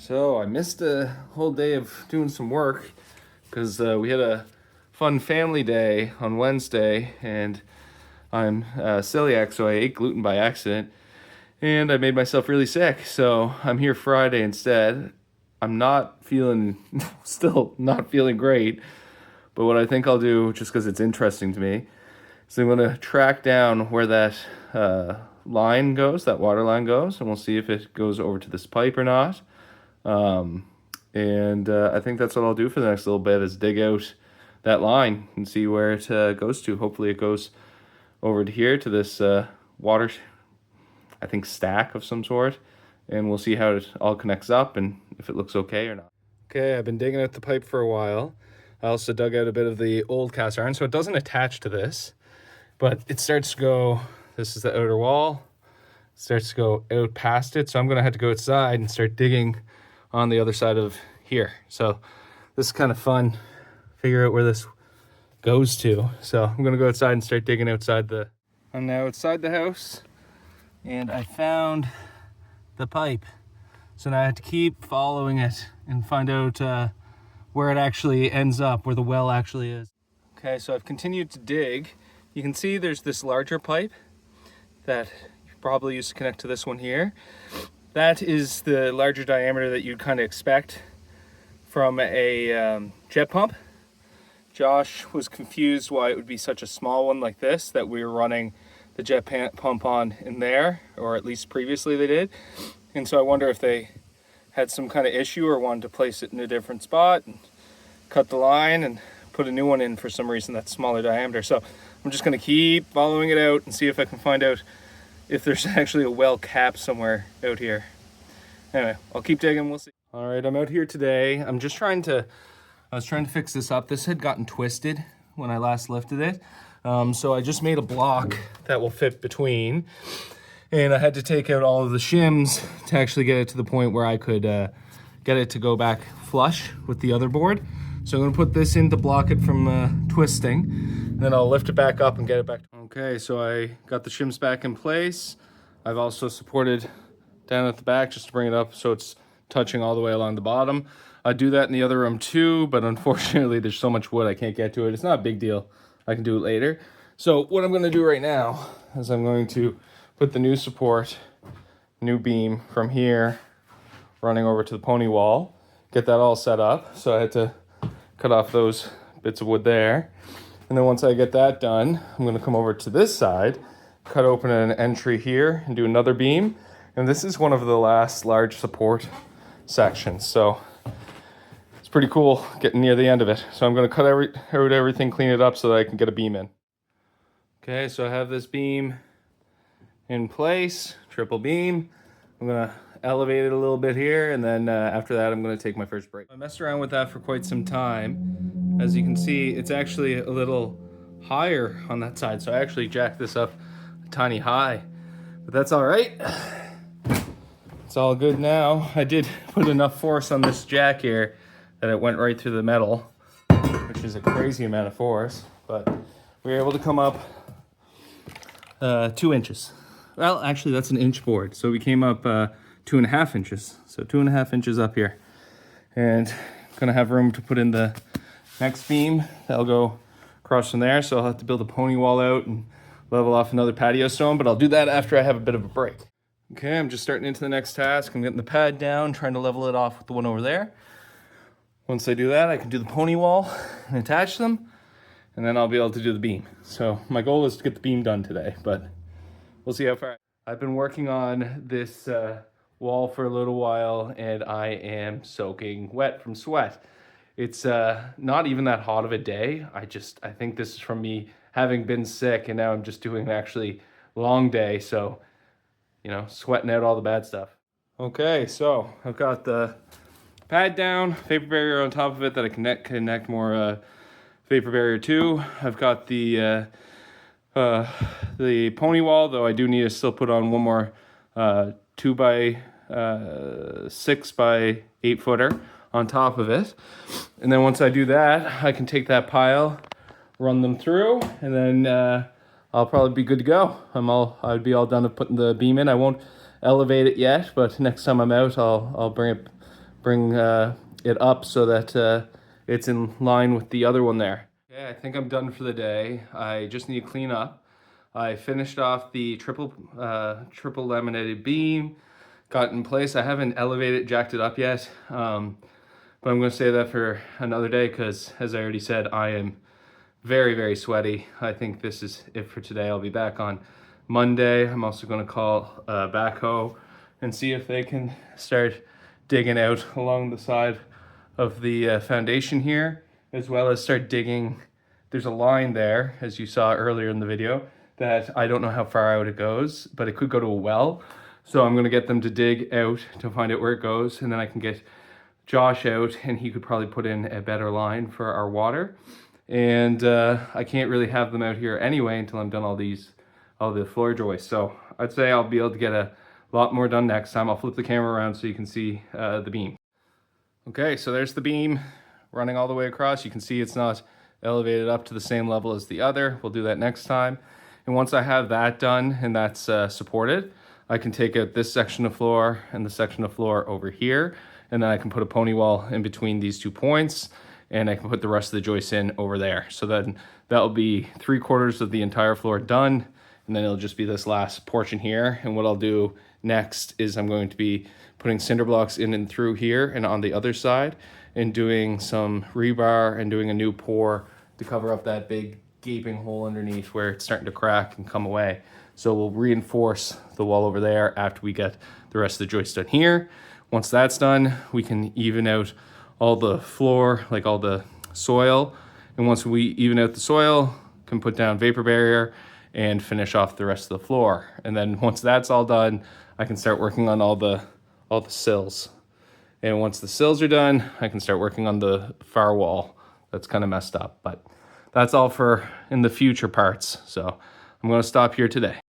So I missed a whole day of doing some work because we had a fun family day on Wednesday, and I'm celiac, so I ate gluten by accident, and I made myself really sick. So I'm here Friday instead. I'm not feeling, still not feeling great, but what I think I'll do, just because it's interesting to me, is I'm gonna track down where that line goes, that water line goes, and we'll see if it goes over to this pipe or not. And I think that's what I'll do for the next little bit, is dig out that line and see where it goes to. Hopefully it goes over to here to this water, I think, stack of some sort, and we'll see how it all connects up and if it looks okay or not. Okay, I've been digging out the pipe for a while. I also dug out a bit of the old cast iron, so it doesn't attach to this, but it starts to go, this is the outer wall, it starts to go out past it, so I'm gonna have to go outside and start digging on the other side of here. So this is kind of fun, figure out where this goes to. So I'm gonna go outside and start digging outside the, I'm now outside the house and I found the pipe. So now I have to keep following it and find out where it actually ends up, where the well actually is. Okay, so I've continued to dig. You can see there's this larger pipe that you probably used to connect to this one here. That is the larger diameter that you'd kind of expect from a jet pump. Josh was confused why it would be such a small one like this that we were running the jet pump on in there, or at least previously they did. And so I wonder if they had some kind of issue or wanted to place it in a different spot and cut the line and put a new one in for some reason that's smaller diameter. So I'm just gonna keep following it out and see if I can find out if there's actually a well cap somewhere out here. Anyway, I'll keep digging, we'll see. All right, I'm out here today. I was trying to fix this up. This had gotten twisted when I last lifted it. So I just made a block that will fit between. And I had to take out all of the shims to actually get it to the point where I could get it to go back flush with the other board. So I'm gonna put this in to block it from twisting, and then I'll lift it back up and get it back. Okay, so I got the shims back in place. I've also supported down at the back just to bring it up so it's touching all the way along the bottom. I do that in the other room too, but unfortunately there's so much wood I can't get to it. It's not a big deal. I can do it later. So what I'm gonna do right now is I'm going to put the new support, new beam from here running over to the pony wall, get that all set up. So I had to cut off those bits of wood there. And then once I get that done, I'm gonna come over to this side, cut open an entry here and do another beam. And this is one of the last large support sections. So it's pretty cool getting near the end of it. So I'm gonna cut out everything, clean it up so that I can get a beam in. Okay, so I have this beam in place, triple beam. I'm gonna elevate it a little bit here, and then after that I'm gonna take my first break. I messed around with that for quite some time. As you can see, it's actually a little higher on that side, so I actually jacked this up a tiny high, but that's all right. It's all good now. I did put enough force on this jack here that it went right through the metal, which is a crazy amount of force, but we were able to come up 2 inches. Well, actually that's an inch board. So we came up 2.5 inches. So 2.5 inches up here. And gonna have room to put in the next beam. That'll go across from there. So I'll have to build a pony wall out and level off another patio stone, but I'll do that after I have a bit of a break. Okay, I'm just starting into the next task. I'm getting the pad down, trying to level it off with the one over there. Once I do that, I can do the pony wall and attach them, and then I'll be able to do the beam. So my goal is to get the beam done today, but we'll see how far. I've been working on this wall for a little while, and I am soaking wet from sweat. It's not even that hot of a day. I think this is from me having been sick, and now I'm just doing an actually long day, so, you know, sweating out all the bad stuff. Okay, so I've got the pad down, vapor barrier on top of it that I connect more vapor barrier to. I've got the pony wall, though I do need to still put on one more 2 by 6 by 8 footer on top of it. And then once I do that, I can take that pile, run them through, and then I'll probably be good to go. I'd be all done with putting the beam in. I won't elevate it yet, but next time I'm out, I'll bring it bring it up so that it's in line with the other one there. Okay, I think I'm done for the day. I just need to clean up. I finished off the triple laminated beam, got in place. I haven't elevated, jacked it up yet, but I'm going to save that for another day because, as I already said, I am very, very sweaty. I think this is it for today. I'll be back on Monday. I'm also going to call backhoe and see if they can start digging out along the side of the foundation here, as well as start digging. There's a line there, as you saw earlier in the video, that I don't know how far out it goes, but it could go to a well. So I'm going to get them to dig out to find out where it goes, and then I can get Josh out, and he could probably put in a better line for our water. And I can't really have them out here anyway until I'm done all the floor joists. So I'd say I'll be able to get a lot more done next time. I'll flip the camera around so you can see the beam. Okay, so there's the beam running all the way across. You can see it's not elevated up to the same level as the other. We'll do that next time. And once I have that done and that's supported, I can take out this section of floor and the section of floor over here, and then I can put a pony wall in between these 2 points, and I can put the rest of the joists in over there. So then that'll be 3/4 of the entire floor done, and then it'll just be this last portion here. And what I'll do next is I'm going to be putting cinder blocks in and through here and on the other side, and doing some rebar and doing a new pour to cover up that big gaping hole underneath where it's starting to crack and come away. So we'll reinforce the wall over there after we get the rest of the joists done here. Once that's done, we can even out all the floor, like all the soil. And once we even out the soil, can put down vapor barrier and finish off the rest of the floor. And then once that's all done, I can start working on all the sills. And once the sills are done, I can start working on the far wall that's kind of messed up. But that's all for in the future parts. So I'm going to stop here today.